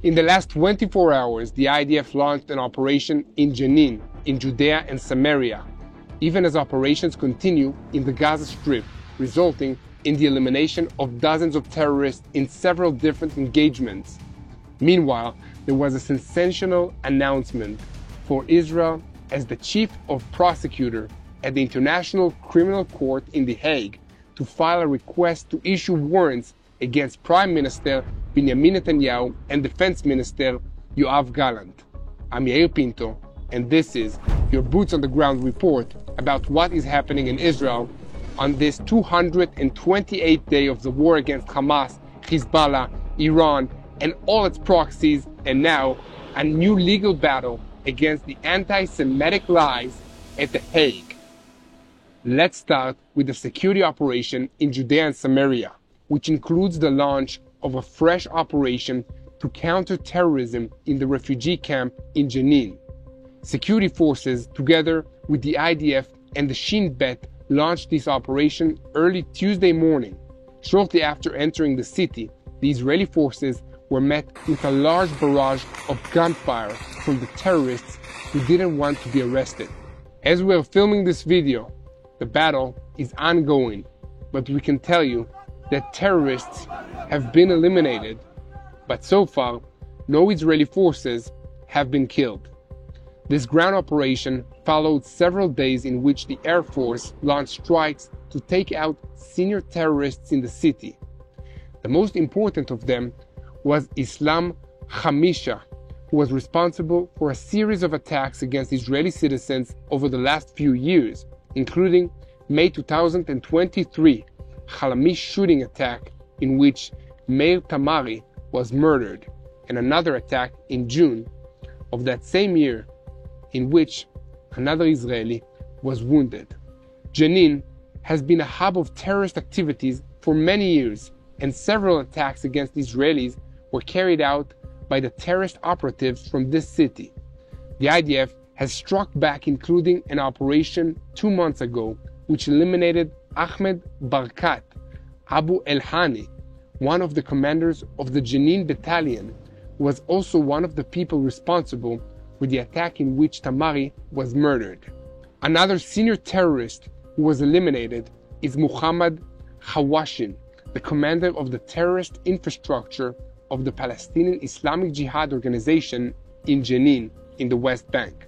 In the last 24 hours, the IDF launched an operation in Jenin, in Judea and Samaria, even as operations continue in the Gaza Strip, resulting in the elimination of dozens of terrorists in several different engagements. Meanwhile, there was a sensational announcement for Israel as the chief of prosecutor at the International Criminal Court in The Hague to file a request to issue warrants against Prime Minister Benjamin Netanyahu and Defense Minister Yoav Gallant. I'm Yair Pinto, and this is your Boots on the Ground report about what is happening in Israel on this 228th day of the war against Hamas, Hezbollah, Iran, and all its proxies, and now a new legal battle against the anti-Semitic lies at The Hague. Let's start with the security operation in Judea and Samaria, which includes the launch of a fresh operation to counter terrorism in the refugee camp in Jenin. Security forces, together with the IDF and the Shin Bet, launched this operation early Tuesday morning. Shortly after entering the city, the Israeli forces were met with a large barrage of gunfire from the terrorists who didn't want to be arrested. As we are filming this video, the battle is ongoing, but we can tell you that terrorists have been eliminated, but so far, no Israeli forces have been killed. This ground operation followed several days in which the Air Force launched strikes to take out senior terrorists in the city. The most important of them was Islam Hamisha, who was responsible for a series of attacks against Israeli citizens over the last few years, including May 2023 Halami shooting attack in which Meir Tamari was murdered, and another attack in June of that same year in which another Israeli was wounded. Jenin has been a hub of terrorist activities for many years, and several attacks against Israelis were carried out by the terrorist operatives from this city. The IDF has struck back, including an operation 2 months ago, which eliminated Ahmed Barkat Abu El-Hani, one of the commanders of the Jenin battalion, who was also one of the people responsible for the attack in which Tamari was murdered. Another senior terrorist who was eliminated is Muhammad Hawashin, the commander of the terrorist infrastructure of the Palestinian Islamic Jihad organization in Jenin in the West Bank.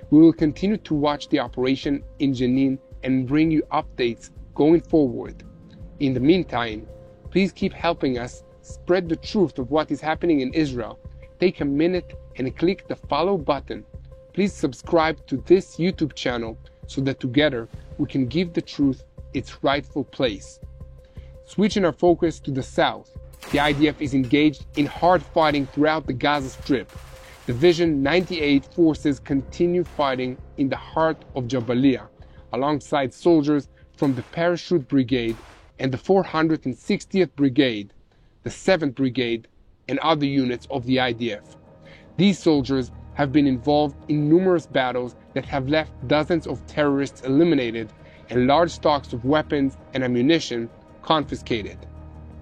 We will continue to watch the operation in Jenin and bring you updates going forward. In the meantime, please keep helping us spread the truth of what is happening in Israel. Take a minute and click the follow button. Please subscribe to this YouTube channel so that together we can give the truth its rightful place. Switching our focus to the south, the IDF is engaged in hard fighting throughout the Gaza Strip. Division 98 forces continue fighting in the heart of Jabalia, alongside soldiers from the Parachute Brigade and the 460th Brigade, the 7th Brigade, and other units of the IDF. These soldiers have been involved in numerous battles that have left dozens of terrorists eliminated and large stocks of weapons and ammunition confiscated.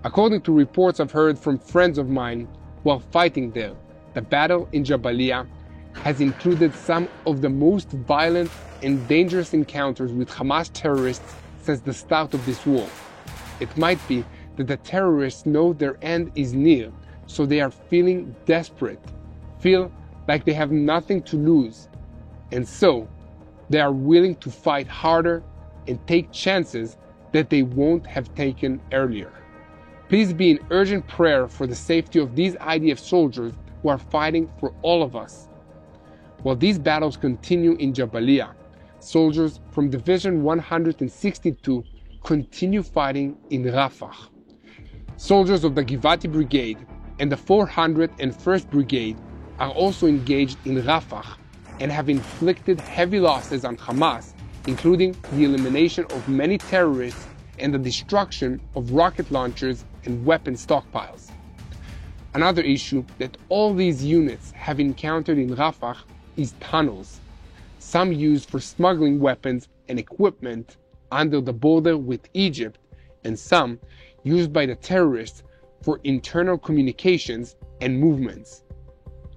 According to reports I've heard from friends of mine while fighting there, the battle in Jabalia has included some of the most violent and dangerous encounters with Hamas terrorists since the start of this war. It might be that the terrorists know their end is near, so they are feeling desperate, feel like they have nothing to lose, and so they are willing to fight harder and take chances that they won't have taken earlier. Please be in urgent prayer for the safety of these IDF soldiers who are fighting for all of us. While these battles continue in Jabalia, soldiers from Division 162 continue fighting in Rafah. Soldiers of the Givati Brigade and the 401st Brigade are also engaged in Rafah and have inflicted heavy losses on Hamas, including the elimination of many terrorists and the destruction of rocket launchers and weapon stockpiles. Another issue that all these units have encountered in Rafah is tunnels, some used for smuggling weapons and equipment under the border with Egypt, and some used by the terrorists for internal communications and movements.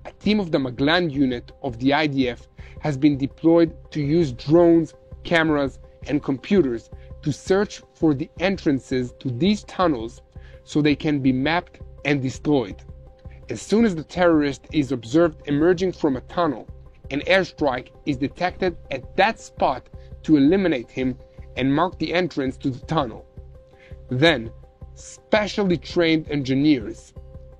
A team of the Gallant unit of the IDF has been deployed to use drones, cameras, and computers to search for the entrances to these tunnels so they can be mapped and destroyed. As soon as the terrorist is observed emerging from a tunnel, an airstrike is detected at that spot to eliminate him and mark the entrance to the tunnel. Then, specially trained engineers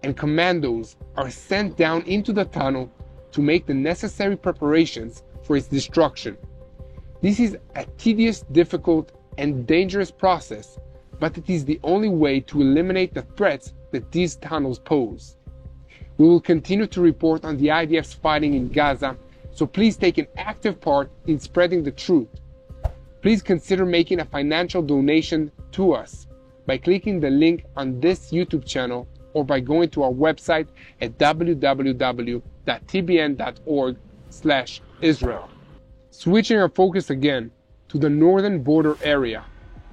and commandos are sent down into the tunnel to make the necessary preparations for its destruction. This is a tedious, difficult, and dangerous process, but it is the only way to eliminate the threats that these tunnels pose. We will continue to report on the IDF's fighting in Gaza, so please take an active part in spreading the truth. Please consider making a financial donation to us by clicking the link on this YouTube channel or by going to our website at www.tbn.org/Israel. Switching our focus again to the northern border area.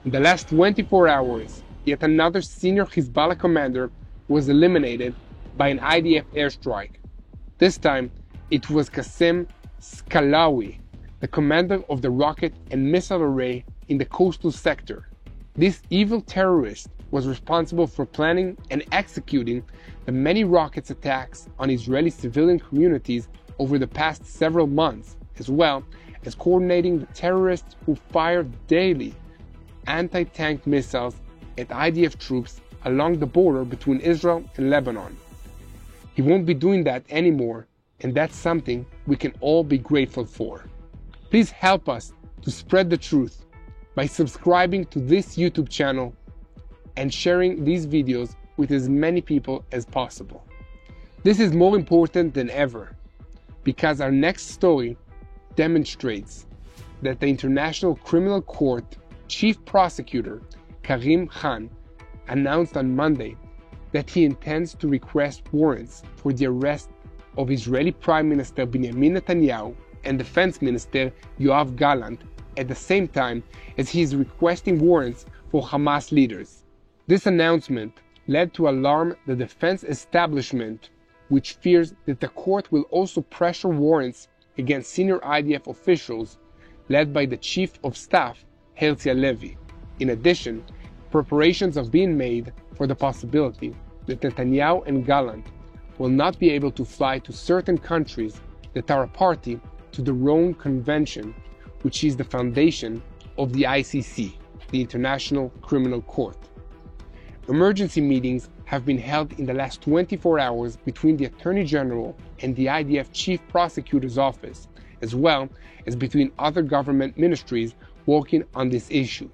In the last 24 hours, yet another senior Hezbollah commander was eliminated by an IDF airstrike. This time, it was Qasem Skalawi, the commander of the rocket and missile array in the coastal sector. This evil terrorist was responsible for planning and executing the many rockets attacks on Israeli civilian communities over the past several months, as well as coordinating the terrorists who fired daily anti-tank missiles at IDF troops along the border between Israel and Lebanon. He won't be doing that anymore, and that's something we can all be grateful for. Please help us to spread the truth by subscribing to this YouTube channel and sharing these videos with as many people as possible. This is more important than ever because our next story demonstrates that the International Criminal Court Chief Prosecutor Karim Khan announced on Monday that he intends to request warrants for the arrest of Israeli Prime Minister Benjamin Netanyahu and Defense Minister Yoav Gallant at the same time as he is requesting warrants for Hamas leaders. This announcement led to alarm the defense establishment, which fears that the court will also pressure warrants against senior IDF officials led by the Chief of Staff, Herzi Halevi. In addition, preparations are being made for the possibility that Netanyahu and Gallant will not be able to fly to certain countries that are a party to the Rome Convention, which is the foundation of the ICC, the International Criminal Court. Emergency meetings have been held in the last 24 hours between the Attorney General and the IDF Chief Prosecutor's Office, as well as between other government ministries working on this issue.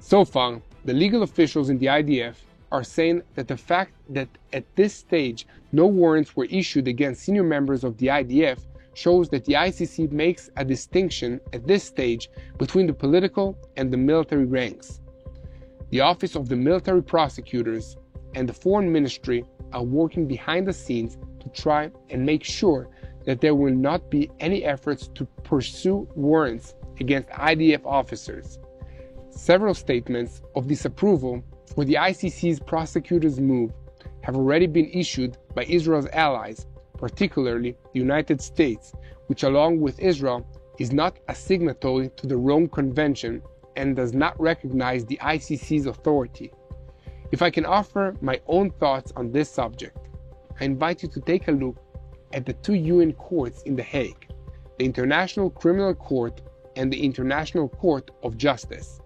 So far, the legal officials in the IDF are saying that the fact that at this stage no warrants were issued against senior members of the IDF shows that the ICC makes a distinction at this stage between the political and the military ranks. The Office of the Military Prosecutors and the Foreign Ministry are working behind the scenes to try and make sure that there will not be any efforts to pursue warrants against IDF officers. Several statements of disapproval for the ICC's prosecutors' move have already been issued by Israel's allies, particularly the United States, which along with Israel is not a signatory to the Rome Convention and does not recognize the ICC's authority. If I can offer my own thoughts on this subject, I invite you to take a look at the two UN courts in The Hague, the International Criminal Court and the International Court of Justice.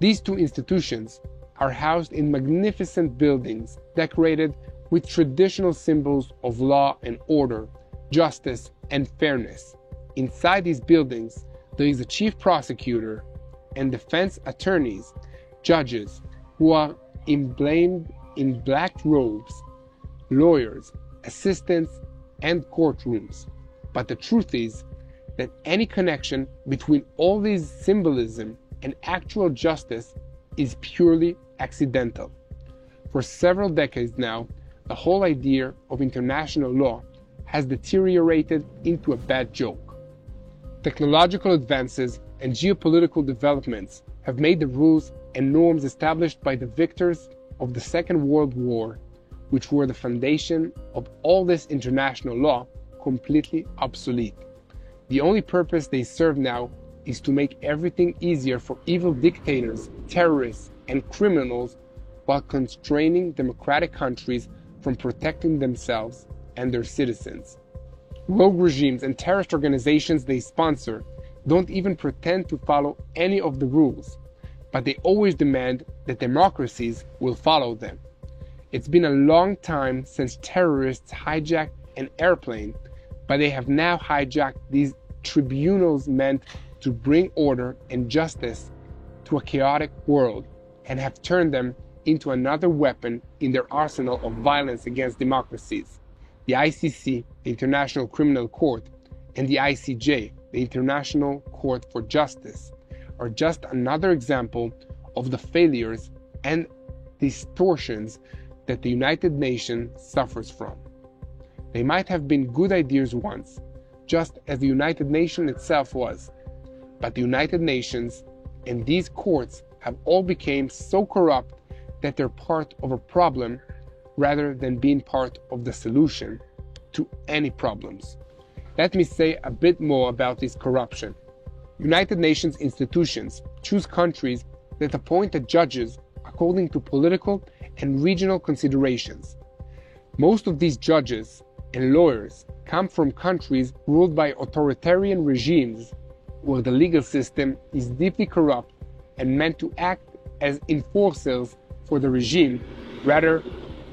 These two institutions are housed in magnificent buildings decorated with traditional symbols of law and order, justice, and fairness. Inside these buildings, there is a chief prosecutor and defense attorneys, judges who are emblemed in black robes, lawyers, assistants, and courtrooms. But the truth is that any connection between all these symbolism and actual justice is purely accidental. For several decades now, the whole idea of international law has deteriorated into a bad joke. Technological advances and geopolitical developments have made the rules and norms established by the victors of the Second World War, which were the foundation of all this international law, completely obsolete. The only purpose they serve now is to make everything easier for evil dictators, terrorists, and criminals while constraining democratic countries from protecting themselves and their citizens. Rogue regimes and terrorist organizations they sponsor don't even pretend to follow any of the rules, but they always demand that democracies will follow them. It's been a long time since terrorists hijacked an airplane, but they have now hijacked these tribunals meant to bring order and justice to a chaotic world and have turned them into another weapon in their arsenal of violence against democracies. The ICC, the International Criminal Court, and the ICJ, the International Court for Justice, are just another example of the failures and distortions that the United Nations suffers from. They might have been good ideas once, just as the United Nations itself was, but the United Nations and these courts have all become so corrupt that they're part of a problem rather than being part of the solution to any problems. Let me say a bit more about this corruption. United Nations institutions choose countries that appoint the judges according to political and regional considerations. Most of these judges and lawyers come from countries ruled by authoritarian regimes where the legal system is deeply corrupt and meant to act as enforcers for the regime rather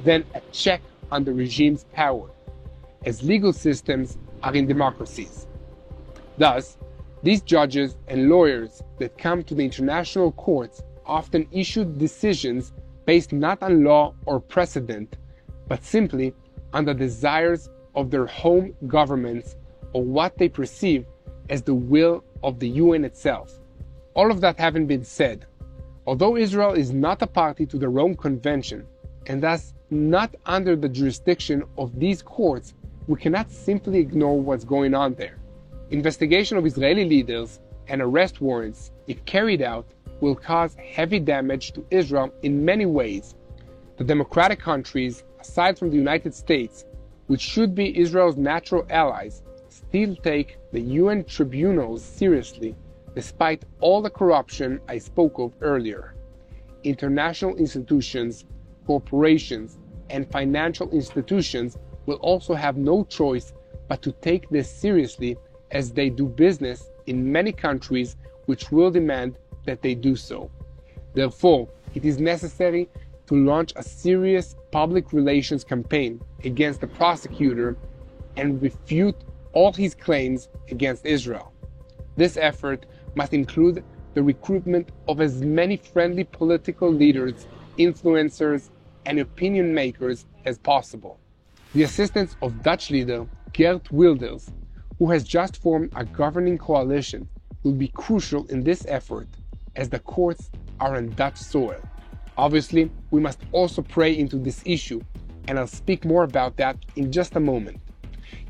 than a check on the regime's power, as legal systems are in democracies. Thus, these judges and lawyers that come to the international courts often issue decisions based not on law or precedent, but simply on the desires of their home governments or what they perceive as the will of the UN itself. All of that having been said, although Israel is not a party to the Rome Convention and thus not under the jurisdiction of these courts, we cannot simply ignore what's going on there. Investigation of Israeli leaders and arrest warrants, if carried out, will cause heavy damage to Israel in many ways. The democratic countries, aside from the United States, which should be Israel's natural allies, still take the UN tribunals seriously, despite all the corruption I spoke of earlier. International institutions, corporations, and financial institutions will also have no choice but to take this seriously, as they do business in many countries which will demand that they do so. Therefore, it is necessary to launch a serious public relations campaign against the prosecutor and refute all his claims against Israel. This effort must include the recruitment of as many friendly political leaders, influencers, and opinion makers as possible. The assistance of Dutch leader Geert Wilders, who has just formed a governing coalition, will be crucial in this effort, as the courts are on Dutch soil. Obviously, we must also pray into this issue, and I'll speak more about that in just a moment.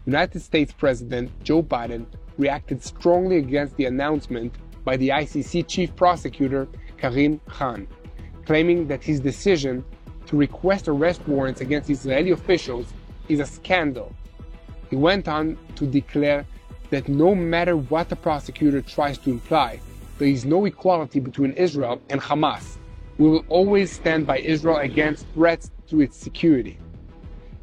United States President Joe Biden reacted strongly against the announcement by the ICC chief prosecutor Karim Khan, claiming that his decision to request arrest warrants against Israeli officials is a scandal. He went on to declare that no matter what the prosecutor tries to imply, there is no equality between Israel and Hamas. We will always stand by Israel against threats to its security.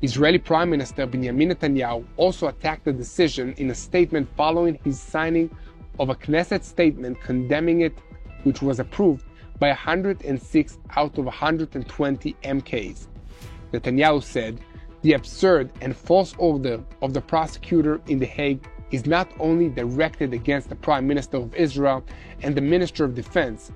Israeli Prime Minister Benjamin Netanyahu also attacked the decision in a statement following his signing of a Knesset statement condemning it, which was approved by 106 out of 120 MKs. Netanyahu said, "The absurd and false order of the prosecutor in The Hague is not only directed against the Prime Minister of Israel and the Minister of Defense,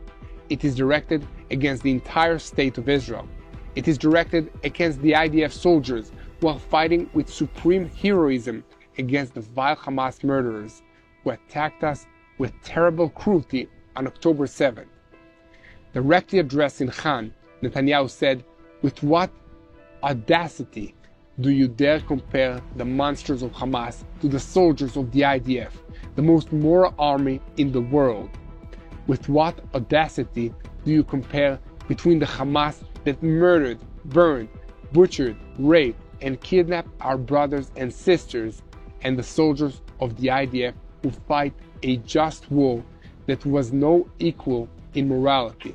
it is directed against the entire state of Israel. It is directed against the IDF soldiers while fighting with supreme heroism against the vile Hamas murderers who attacked us with terrible cruelty on October 7th. Directly addressing Khan, Netanyahu said, "With what audacity do you dare compare the monsters of Hamas to the soldiers of the IDF, the most moral army in the world? With what audacity do you compare between the Hamas that murdered, burned, butchered, raped, and kidnapped our brothers and sisters and the soldiers of the IDF who fight a just war that was no equal in morality.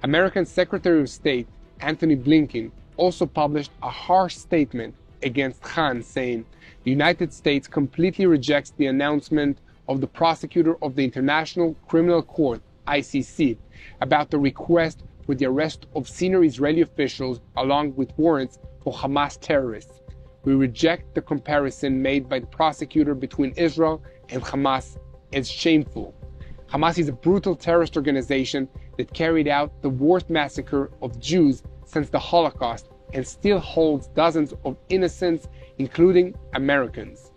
American Secretary of State Antony Blinken also published a harsh statement against Khan, saying the United States completely rejects the announcement of the prosecutor of the International Criminal Court, ICC, about the request for the arrest of senior Israeli officials along with warrants for Hamas terrorists. We reject the comparison made by the prosecutor between Israel and Hamas as shameful. Hamas is a brutal terrorist organization that carried out the worst massacre of Jews since the Holocaust and still holds dozens of innocents, including Americans.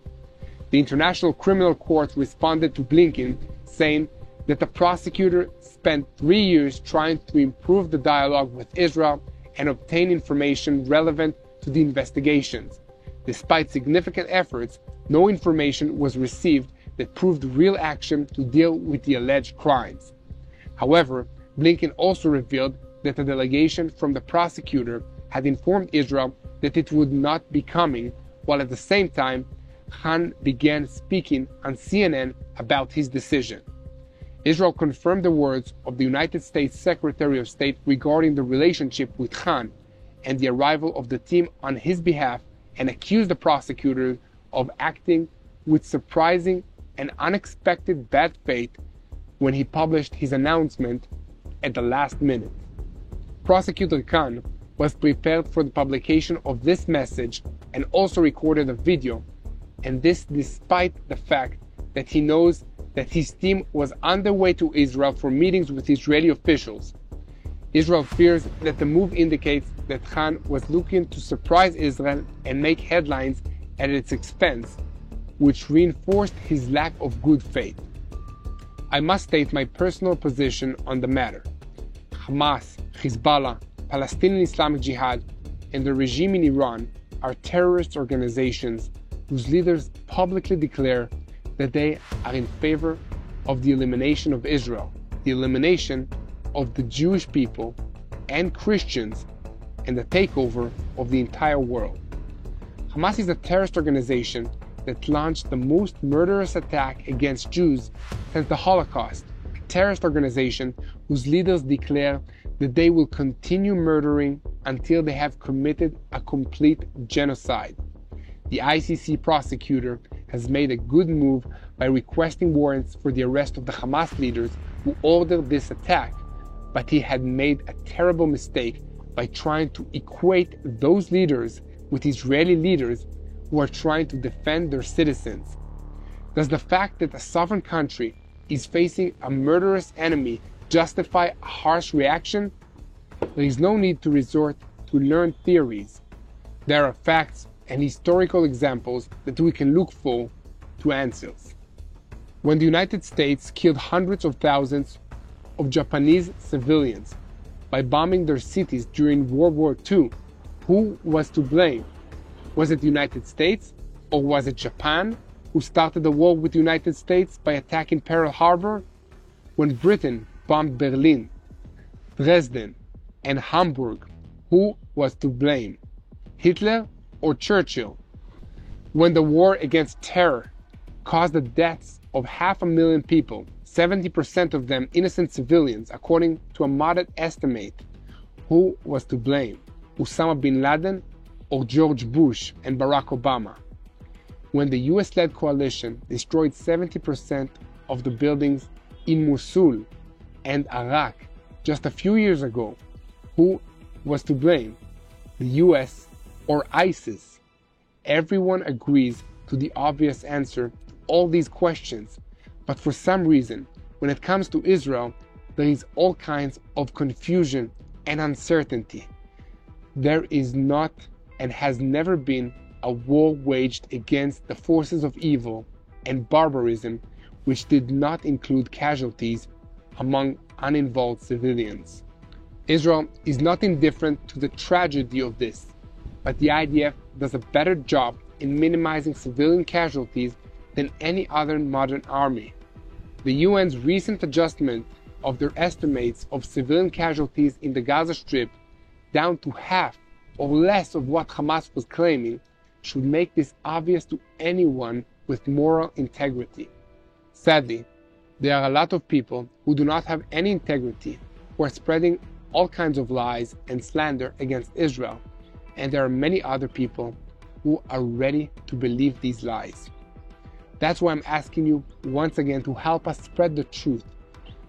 The International Criminal Court responded to Blinken, saying that the prosecutor spent 3 years trying to improve the dialogue with Israel and obtain information relevant to the investigations. Despite significant efforts, no information was received that proved real action to deal with the alleged crimes. However, Blinken also revealed that a delegation from the prosecutor had informed Israel that it would not be coming, while at the same time, Khan began speaking on CNN about his decision. Israel confirmed the words of the United States Secretary of State regarding the relationship with Khan and the arrival of the team on his behalf, and accused the prosecutor of acting with surprising and unexpected bad faith when he published his announcement at the last minute. Prosecutor Khan was prepared for the publication of this message and also recorded a video, and this despite the fact that he knows that his team was on their way to Israel for meetings with Israeli officials. Israel fears that the move indicates that Khan was looking to surprise Israel and make headlines at its expense, which reinforced his lack of good faith. I must state my personal position on the matter. Hamas, Hezbollah, Palestinian Islamic Jihad, and the regime in Iran are terrorist organizations whose leaders publicly declare that they are in favor of the elimination of Israel, the elimination of the Jewish people and Christians, and the takeover of the entire world. Hamas is a terrorist organization that launched the most murderous attack against Jews since the Holocaust, a terrorist organization whose leaders declare that they will continue murdering until they have committed a complete genocide. The ICC prosecutor has made a good move by requesting warrants for the arrest of the Hamas leaders who ordered this attack, but he had made a terrible mistake by trying to equate those leaders with Israeli leaders who are trying to defend their citizens. Does the fact that a sovereign country is facing a murderous enemy justify a harsh reaction? There is no need to resort to learned theories. There are facts and historical examples that we can look for to answers. When the United States killed hundreds of thousands of Japanese civilians by bombing their cities during World War II, who was to blame? Was it the United States, or was it Japan, who started the war with the United States by attacking Pearl Harbor? When Britain bombed Berlin, Dresden, and Hamburg, who was to blame? Hitler or Churchill? When the war against terror caused the deaths of 500,000 people, 70% of them innocent civilians, according to a modest estimate, who was to blame? Osama bin Laden or George Bush and Barack Obama? When the US-led coalition destroyed 70% of the buildings in Mosul and Iraq just a few years ago, who was to blame? The US or ISIS? Everyone agrees to the obvious answer to all these questions, but for some reason, when it comes to Israel, there is all kinds of confusion and uncertainty. There is not and has never been a war waged against the forces of evil and barbarism which did not include casualties among uninvolved civilians. Israel is not indifferent to the tragedy of this, but the IDF does a better job in minimizing civilian casualties than any other modern army. The UN's recent adjustment of their estimates of civilian casualties in the Gaza Strip down to half or less of what Hamas was claiming should make this obvious to anyone with moral integrity. Sadly, there are a lot of people who do not have any integrity, who are spreading all kinds of lies and slander against Israel, and there are many other people who are ready to believe these lies. That's why I'm asking you once again to help us spread the truth.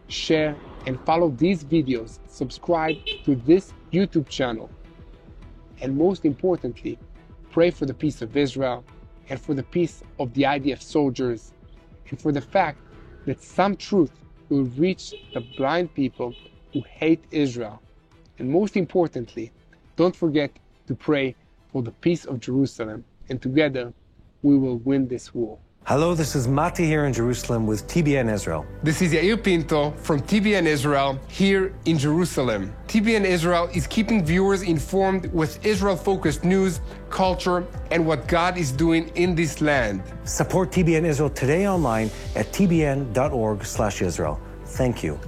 Share and follow these videos, subscribe to this YouTube channel, and most importantly, pray for the peace of Israel and for the peace of the IDF soldiers and for the fact that some truth will reach the blind people who hate Israel. And most importantly, don't forget to pray for the peace of Jerusalem, and together we will win this war. Hello, this is Mati here in Jerusalem with TBN Israel. This is Yair Pinto from TBN Israel here in Jerusalem. TBN Israel is keeping viewers informed with Israel-focused news, culture, and what God is doing in this land. Support TBN Israel today online at tbn.org/Israel. Thank you.